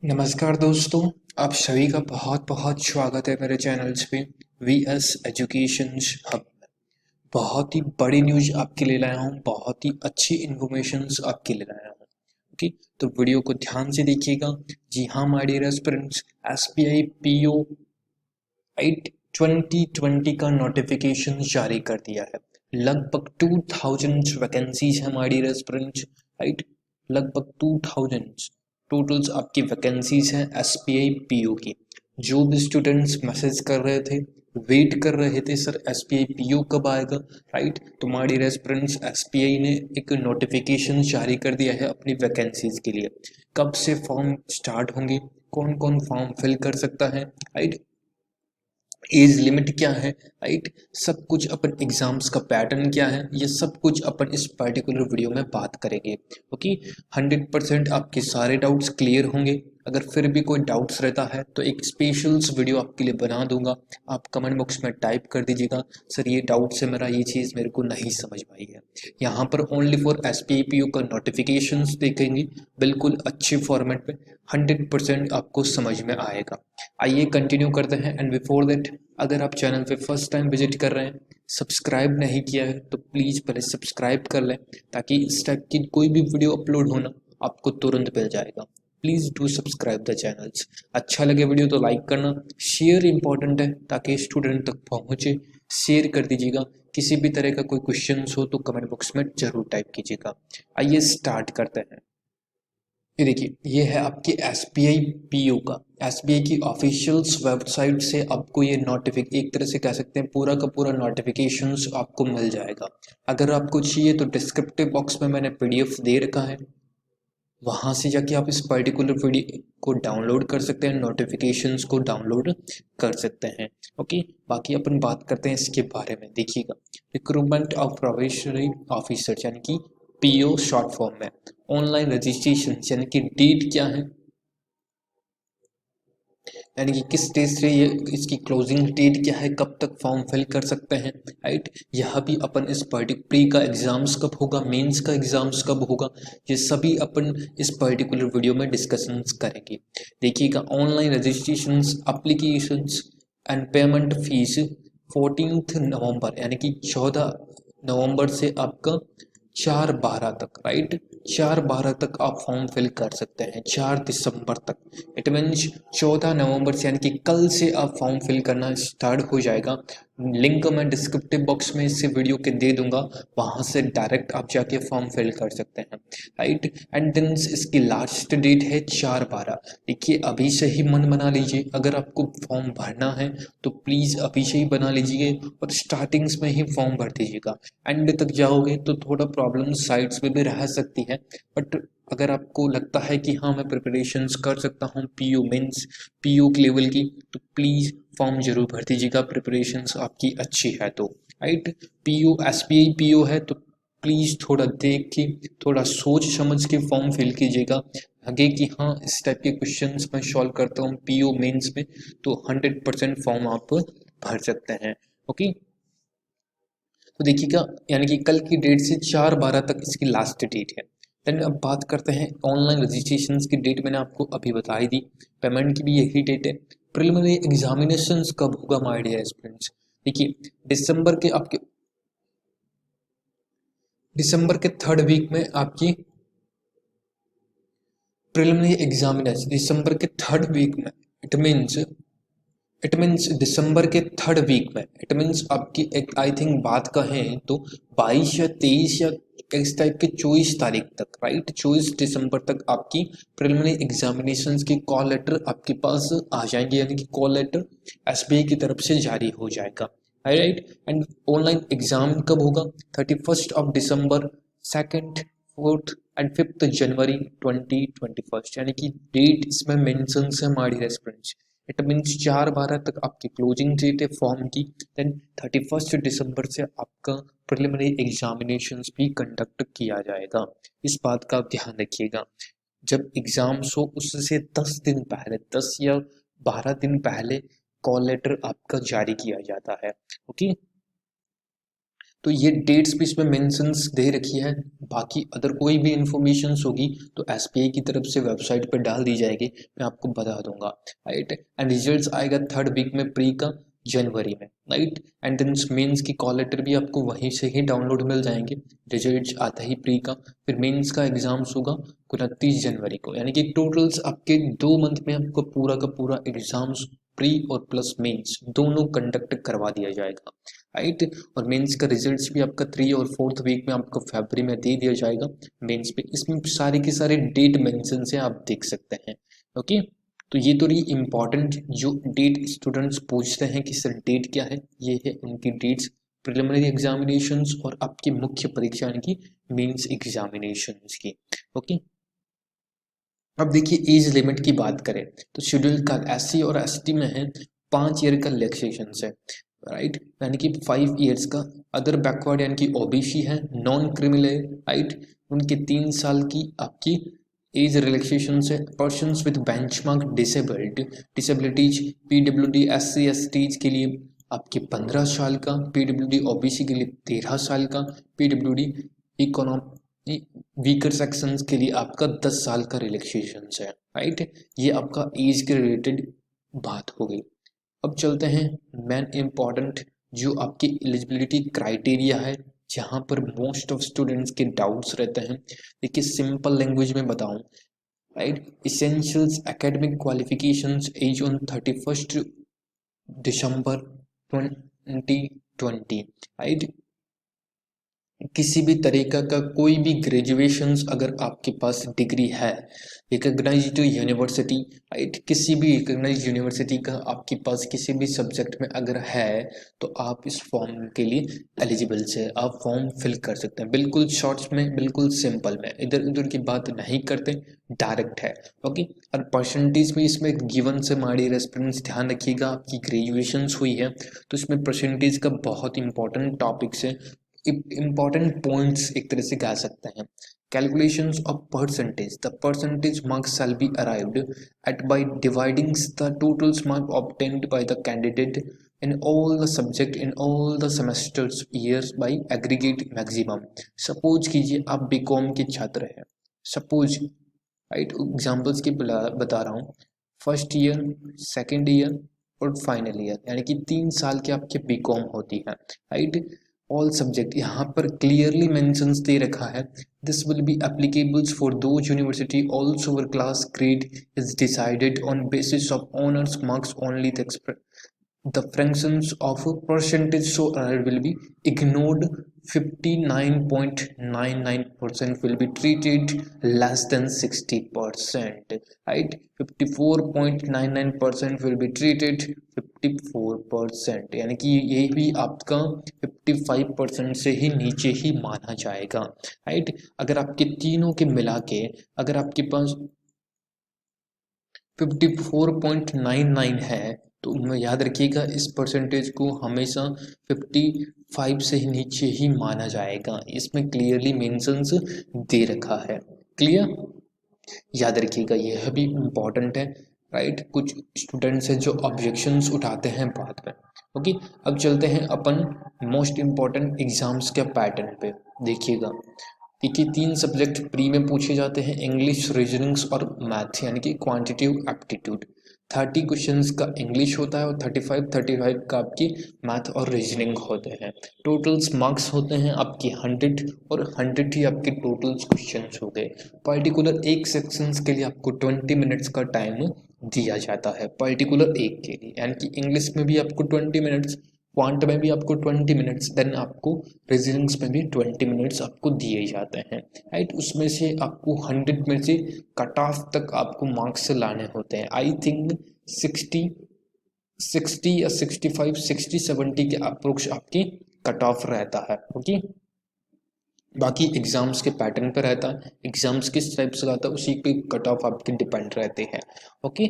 नमस्कार दोस्तों, आप सभी का बहुत बहुत स्वागत है मेरे चैनल्स पे वी एस एजुकेशन हब। बहुत ही बड़ी न्यूज आपके लिए लाया हूँ, बहुत ही अच्छी इन्फॉर्मेशंस आपके लिए लाया हूँ। ओके, तो वीडियो को ध्यान से देखिएगा। जी हाँ my dear aspirants, SBI PO 2020 का नोटिफिकेशन जारी कर दिया है। लगभग 2000 वैकेंसीज है हमारी रेस्टोरेंट, राइट। लगभग 2000 टोटल्स आपकी वैकेंसीज हैं एसबीआई पीओ की। जो भी स्टूडेंट्स मैसेज कर रहे थे, वेट कर रहे थे सर एसबीआई पीओ कब आएगा, राइट। तुम्हारी रेस्टोरेंट्स एसबीआई ने एक नोटिफिकेशन जारी कर दिया है अपनी वैकेंसीज के लिए। कब से फॉर्म स्टार्ट होंगे, कौन कौन फॉर्म फिल कर सकता है, राइट। एज लिमिट क्या है, राइट। सब कुछ अपन एग्जाम्स का पैटर्न क्या है, ये सब कुछ अपन इस पर्टिकुलर वीडियो में बात करेंगे। ओके, 100% आपके सारे डाउट्स क्लियर होंगे। अगर फिर भी कोई डाउट्स रहता है तो एक स्पेशल वीडियो आपके लिए बना दूंगा। आप कमेंट बॉक्स में टाइप कर दीजिएगा, सर ये डाउट से मेरा ये चीज़ मेरे को नहीं समझ में आई है। यहाँ पर only for S P I P O का नोटिफिकेशंस देखेंगे, बिल्कुल अच्छे फॉर्मेट में। 100% आपको समझ में आएगा। आइए कंटिन्यू करते हैं। एंड बिफोर दैट, अगर आप चैनल पे फर्स्ट टाइम विजिट कर रहे हैं, सब्सक्राइब नहीं किया है तो प्लीज़ पहले सब्सक्राइब कर लें, ताकि इस टाइप की कोई भी वीडियो अपलोड होना आपको तुरंत मिल जाएगा। Please do subscribe the channels. अच्छा लगे वीडियो तो लाइक करना, शेयर इंपॉर्टेंट है ताकि स्टूडेंट तक पहुँचे। शेयर कर दीजिएगा। किसी भी तरह का कोई क्वेश्चन हो तो कमेंट बॉक्स में जरूर टाइप कीजिएगा। आइए स्टार्ट करते हैं। ये देखिए, ये है आपकी S B I P O का। एस बी आई की ऑफिशियल्स वेबसाइट से आपको ये एक तरह से कह सकते हैं पूरा का पूरा नोटिफिकेशंस आपको मिल जाएगा। अगर आपको चाहिए तो डिस्क्रिप्टिव बॉक्स में मैंने पीडीएफ दे रखा है, वहाँ से जाके आप इस पर्टिकुलर वीडियो को डाउनलोड कर सकते हैं, नोटिफिकेशंस को डाउनलोड कर सकते हैं। ओके, बाकी अपन बात करते हैं इसके बारे में। देखिएगा, रिक्रूटमेंट ऑफ प्रोबेशनरी ऑफिसर यानी कि पीओ शॉर्ट फॉर्म में। ऑनलाइन रजिस्ट्रेशन यानी कि डेट क्या है, यानी कि किस डेट से ये इसकी क्लोजिंग डेट क्या है, कब तक फॉर्म फिल कर सकते हैं, राइट। यह भी अपन इस पर्टिकुलर प्री का एग्जाम्स कब होगा, मेंस का एग्जाम्स कब होगा, ये सभी अपन इस पर्टिकुलर वीडियो में डिस्कशंस करेंगे। देखिएगा, online registrations applications and payment fees 14 नवंबर यानी कि 14 नवंबर से आपका 4/12 तक, राइट। 4/12 तक आप फॉर्म फिल कर सकते हैं, 4 दिसंबर तक। इट मीन्स 14 नवंबर से यानी कि कल से आप फॉर्म फिल करना स्टार्ट हो जाएगा। लिंक मैं डिस्क्रिप्टिव बॉक्स में इसे वीडियो के दे दूंगा, वहां से डायरेक्ट आप जाके फॉर्म फिल कर सकते हैं, राइट। एंड देन इसकी लास्ट डेट है 4/12। देखिए, अभी से ही मन बना लीजिए, अगर आपको फॉर्म भरना है तो प्लीज़ अभी से ही बना लीजिए और स्टार्टिंग्स में ही फॉर्म भर दीजिएगा। एंड तक जाओगे तो थोड़ा प्रॉब्लम साइड्स में भी रह सकती है, बट अगर आपको लगता है कि हाँ मैं प्रिपरेशंस कर सकता हूँ पीओ मीन्स पीओ के लेवल की, तो प्लीज़ फॉर्म जरूर भर दीजिएगा, प्रिपरेशंस आपकी अच्छी है तो, राइट। पीओ एसबीआई पीओ है तो प्लीज़ थोड़ा देख के, थोड़ा सोच समझ के फॉर्म फिल कीजिएगा। आगे कि हाँ इस टाइप के क्वेश्चंस मैं सॉल्व करता हूँ पीओ मेंस में, तो 100% फॉर्म आप भर सकते हैं। ओके, तो देखिएगा, यानी कि कल की डेट से 4/12 तक इसकी लास्ट डेट है। देन अब बात करते हैं ऑनलाइन रजिस्ट्रेशन की डेट, मैंने आपको अभी बता ही दी। पेमेंट की भी यही डेट है। प्रिलिमिनरी एग्जामिनेशंस कब होगा माय डियर स्टूडेंट्स, देखिए दिसंबर के 3rd वीक में आपकी प्रिलिमिनरी एग्जामिनेशन, दिसंबर के 3rd वीक में। इट मीन्स दिसंबर के 3rd वीक में, इट मीन्स आपकी एक आई थिंक बात कहें तो 22 या 23 या इस टाइप के 24 तारीख तक, राइट। 24 दिसंबर तक आपकी प्रिलिमिनरी एग्जामिनेशंस की कॉल लेटर आपके पास आ जाएंगे, यानी कि कॉल लेटर एसबीआई की तरफ से जारी हो जाएगा, राइट। एंड ऑनलाइन एग्जाम कब होगा, 31 दिसंबर, 2nd, 4th एंड 5th जनवरी 2021, यानी कि डेट इसमें मेंशन है हमारी रेस्टोरेंट्स। इट मीन्स 4/12 तक आपकी क्लोजिंग डेट है फॉर्म की। देन 31 दिसंबर से आपका प्रिलिमिनरी एग्जामिनेशंस भी कंडक्ट किया जाएगा। इस बात का आप ध्यान रखिएगा। जब एग्जाम्स हो उससे 10 दिन पहले, 10 या 12 दिन पहले कॉल लेटर आपका जारी किया जाता है। ओके, तो ये डेट्स भी इसमें मेंशंस दे रखी है। बाकी अदर कोई भी इंफॉर्मेशन होगी तो एसबीआई की तरफ से वेबसाइट पर डाल दी जाएगी, मैं आपको बता दूंगा, राइट। एंड रिजल्ट्स आएगा 3rd वीक में प्री का, जनवरी में, राइट। एंड देन मेंस की कॉल लेटर भी आपको वहीं से ही डाउनलोड मिल जाएंगे, रिजल्ट्स आता ही प्री का। फिर मेंस का एग्जाम्स होगा 29 जनवरी को, यानी कि टोटल्स आपके 2 मंथ में आपको पूरा का पूरा एग्जाम्स प्री और प्लस मेंस दोनों कंडक्ट करवा दिया जाएगा, राइट। और मेंस का रिजल्ट्स भी आपका 3 और 4th वीक में आपको फरवरी में दे दिया जाएगा मेंस पे। इसमें सारे के सारे डेट मेंशन से आप देख सकते हैं, ओके। तो ये तो रही इम्पॉर्टेंट जो डेट स्टूडेंट्स पूछते हैं कि सर डेट क्या है, ये है उनकी डेट्स प्रिलिमिनरी एग्जामिनेशंस और आपकी मुख्य परीक्षा यानी कि मेंस एग्जामिनेशंस की, ओके। अब देखिए एज लिमिट की बात करें तो शेड्यूल का एससी और एसटी में है 5 ईयर का रिलैक्सेशन है, राइट, यानी कि 5 ईयर्स का। अदर बैकवर्ड यानी कि ओबीसी है, नॉन क्रिमिनल है, राइट, उनके 3 साल की आपकी एज रिलैक्सेशन से। Persons with benchmark disabilities PWD SC STs के लिए आपके 15 साल का, पीडब्ल्यूडी ओबीसी के लिए 13 साल का, पीडब्ल्यूडी इकोनॉमी वीकर सेक्शंस के लिए आपका 10 साल का रिलैक्सेशन है, राइट। ये आपका एज के रिलेटेड बात हो गई। अब चलते हैं मेन इम्पॉर्टेंट जो आपकी एलिजिबिलिटी क्राइटेरिया है, जहाँ पर मोस्ट ऑफ स्टूडेंट्स के डाउट्स रहते हैं। देखिए सिंपल लैंग्वेज में बताऊं, right, essentials academic qualifications age on 31 December 2020, right. किसी भी तरीका का कोई भी ग्रेजुएशंस अगर आपके पास डिग्री है रिकग्नाइज्ड यूनिवर्सिटी, राइट, किसी भी रिकग्नाइज्ड यूनिवर्सिटी का आपके पास किसी भी सब्जेक्ट में अगर है तो आप इस फॉर्म के लिए एलिजिबल से आप फॉर्म फिल कर सकते हैं। बिल्कुल शॉर्ट्स में, बिल्कुल सिंपल में, इधर उधर की बात नहीं करते, डायरेक्ट है, ओके। और परसेंटेज में इसमें गिवन से माड़ी रेस्पॉन्स ध्यान रखिएगा, आपकी ग्रेजुएशंस हुई है तो इसमें परसेंटेज का बहुत इंपॉर्टेंट टॉपिक्स है, important points एक तरह से कह सकते हैं। Calculations of percentage. The percentage marks shall be arrived at by dividing the total mark obtained by the candidate in all the subject in all the semesters years by aggregate maximum. Suppose कीजिए आप BCom के छात्र हैं, suppose, right, examples की बता रहा हूँ, first year, second year और फाइनल ईयर, यानी कि 3 साल की आपकी बीकॉम होती है, राइट। ऑल सब्जेक्ट यहाँ पर क्लियरली मेंशंस दे रखा है, this will be applicables for those university also where class grade is decided on basis of honours marks only the fractions of a percentage so will be ignored. 59.99% will be treated less than 60%, right. 54.99% will be treated 54%, यानी कि ये भी आपका 55% से ही नीचे ही माना जाएगा, right. अगर आपके तीनों के मिला के अगर आपके पास 54.99 है तो याद रखिएगा इस परसेंटेज को हमेशा 55 से ही नीचे ही माना जाएगा, इसमें क्लियरली मेंशंस दे रखा है, क्लियर, याद रखिएगा यह भी इम्पॉर्टेंट है, राइट। कुछ स्टूडेंट्स हैं जो ऑब्जेक्शंस उठाते हैं बाद में, ओके। अब चलते हैं अपन मोस्ट इम्पॉर्टेंट एग्जाम्स के पैटर्न पे, देखिएगा। देखिए 3 सब्जेक्ट प्री में पूछे जाते हैं, इंग्लिश, रीजनिंग्स और मैथ, यानी कि क्वांटिटेटिव एप्टीट्यूड। 30 क्वेश्चंस का इंग्लिश होता है और 35 का आपकी मैथ और रीजनिंग होते हैं। टोटल्स मार्क्स होते हैं आपकी 100 और 100 ही आपके टोटल्स क्वेश्चंस हो गए। पर्टिकुलर एक सेक्शंस के लिए आपको 20 मिनट्स का टाइम दिया जाता है, पर्टिकुलर एक के लिए, यानी कि इंग्लिश में भी आपको 20 मिनट्स, क्वांट में भी आपको 20 मिनट्स, देन आपको रीजनिंग्स में भी 20 मिनट्स आपको दिए जाते हैं, राइट। उसमें से आपको 100 में से कट ऑफ तक आपको मार्क्स लाने होते हैं। आई थिंक 60 या 65, 60, 70 के अप्रोक्स आपकी कट ऑफ रहता है, ओके। बाकी एग्जाम्स के पैटर्न पे रहता है, एग्जाम्स किस टाइप से आता है उसी पे कट ऑफ आपके डिपेंड रहते हैं, ओके।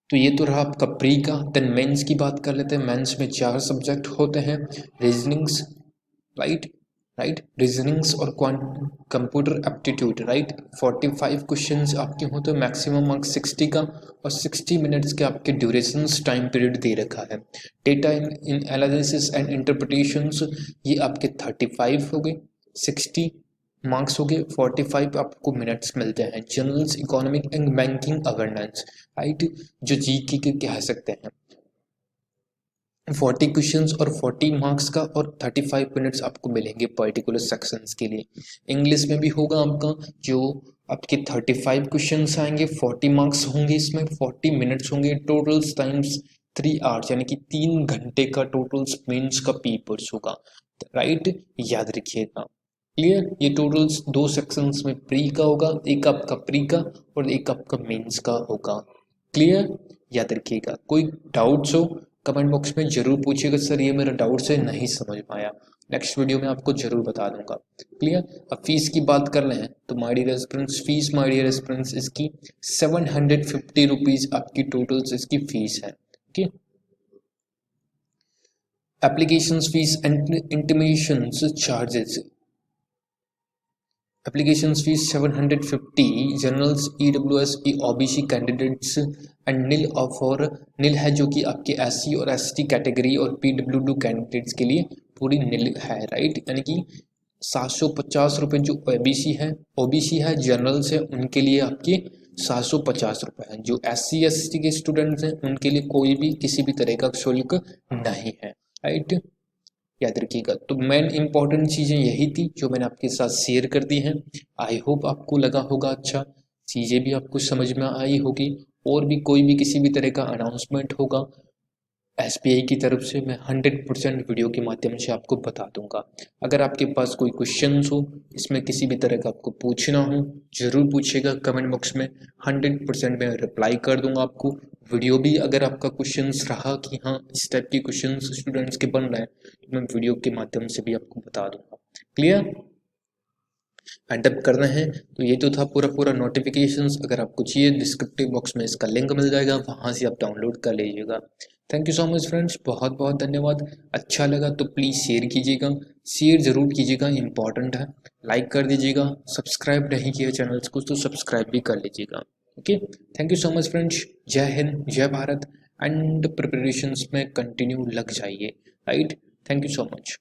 तो ये तो रहा आपका प्री का। देन मेंस की बात कर लेते हैं। मेंस में 4 सब्जेक्ट होते हैं, रीजनिंग्स, राइट, राइट। रीजनिंग्स और कंप्यूटर एप्टीट्यूड, राइट। 45 क्वेश्चंस आपके हो तो मैक्सिमम मार्क्स 60 का और 60 मिनट्स के आपके ड्यूरेशंस टाइम पीरियड दे रखा है। Data in analysis and interpretations ये आपके 35 हो गए, 60 मार्क्स हो गए, 45 आपको मिनट्स मिलते हैं। Generals, economic and banking awareness, right, जो जीके के कह सकते हैं। 40 क्वेश्चंस और 40 मार्क्स का और 35 मिनट्स आपको मिलेंगे पर्टिकुलर सेक्शंस के लिए। इंग्लिश में भी होगा आपका, जो आपके 35 क्वेश्चंस आएंगे, 40 मार्क्स होंगे, इसमें 40 मिनट्स होंगे, टोटल्स टाइम्स 3 आवर्स, यानी कि 3 घंटे का टोटल्स मेंस का पेपर्स होगा, राइट। याद रखिएगा, क्लियर। ये टोटल्स 2 सेक्शंस में प्री का होगा, एक आपका प्री का और एक आपका मेंस का होगा, क्लियर। याद रखिएगा। कोई डाउट्स हो कमेंट बॉक्स में जरूर पूछिएगा, सर ये मेरा डाउट से नहीं समझ पाया, नेक्स्ट वीडियो में आपको जरूर बता दूंगा, क्लियर। अब फीस की बात कर रहे हैं तो my dear aspirants, fees my dear aspirants इसकी 750 रुपीज आपकी टोटल्स इसकी फीस है, okay. Application fees and intimation charges, application fees 750, generals, EWS, OBC candidates and nil for nil है, जो कि आपके SC और ST कैटेगरी और PWD कैंडिडेट्स के लिए पूरी नील है, राइट। यानी कि 750 रुपये जो OBC है, जनरल्स है, उनके लिए आपके 750 रुपये हैं। जो SC ST के स्टूडेंट्स हैं उनके लिए कोई भी किसी भी तरह का शुल्क नहीं है, राइट। याद रखिएगा। तो मेन इंपॉर्टेंट चीज़ें यही थी जो मैंने आपके साथ शेयर कर दी हैं। आई होप आपको लगा होगा अच्छा, चीज़ें भी आपको समझ में आई होगी। और भी कोई भी किसी भी तरह का अनाउंसमेंट होगा SBI की तरफ से, मैं 100% वीडियो के माध्यम से आपको बता दूंगा। अगर आपके पास कोई क्वेश्चंस हो, इसमें किसी भी तरह का आपको पूछना हो, जरूर पूछिएगा कमेंट बॉक्स में, 100% मैं रिप्लाई कर दूंगा आपको। वीडियो भी अगर आपका क्वेश्चंस रहा कि हाँ इस टाइप की क्वेश्चंस स्टूडेंट्स के बन रहे हैं, तो मैं वीडियो के माध्यम से भी आपको बता दूंगा, क्लियर। एंड अप करना है तो ये तो था पूरा नोटिफिकेशंस। अगर आपको चाहिए डिस्क्रिप्टिव बॉक्स में इसका लिंक मिल जाएगा, वहाँ से आप डाउनलोड कर लीजिएगा। Thank you so much friends, बहुत बहुत धन्यवाद। अच्छा लगा तो प्लीज़ शेयर कीजिएगा, शेयर ज़रूर कीजिएगा, इंपॉर्टेंट है। लाइक कर दीजिएगा, सब्सक्राइब नहीं किया चैनल्स को तो सब्सक्राइब भी कर लीजिएगा, okay. Thank you so much friends, जय हिंद, जय भारत। एंड प्रिपरेशंस में कंटिन्यू लग जाइए, right. Thank you so much.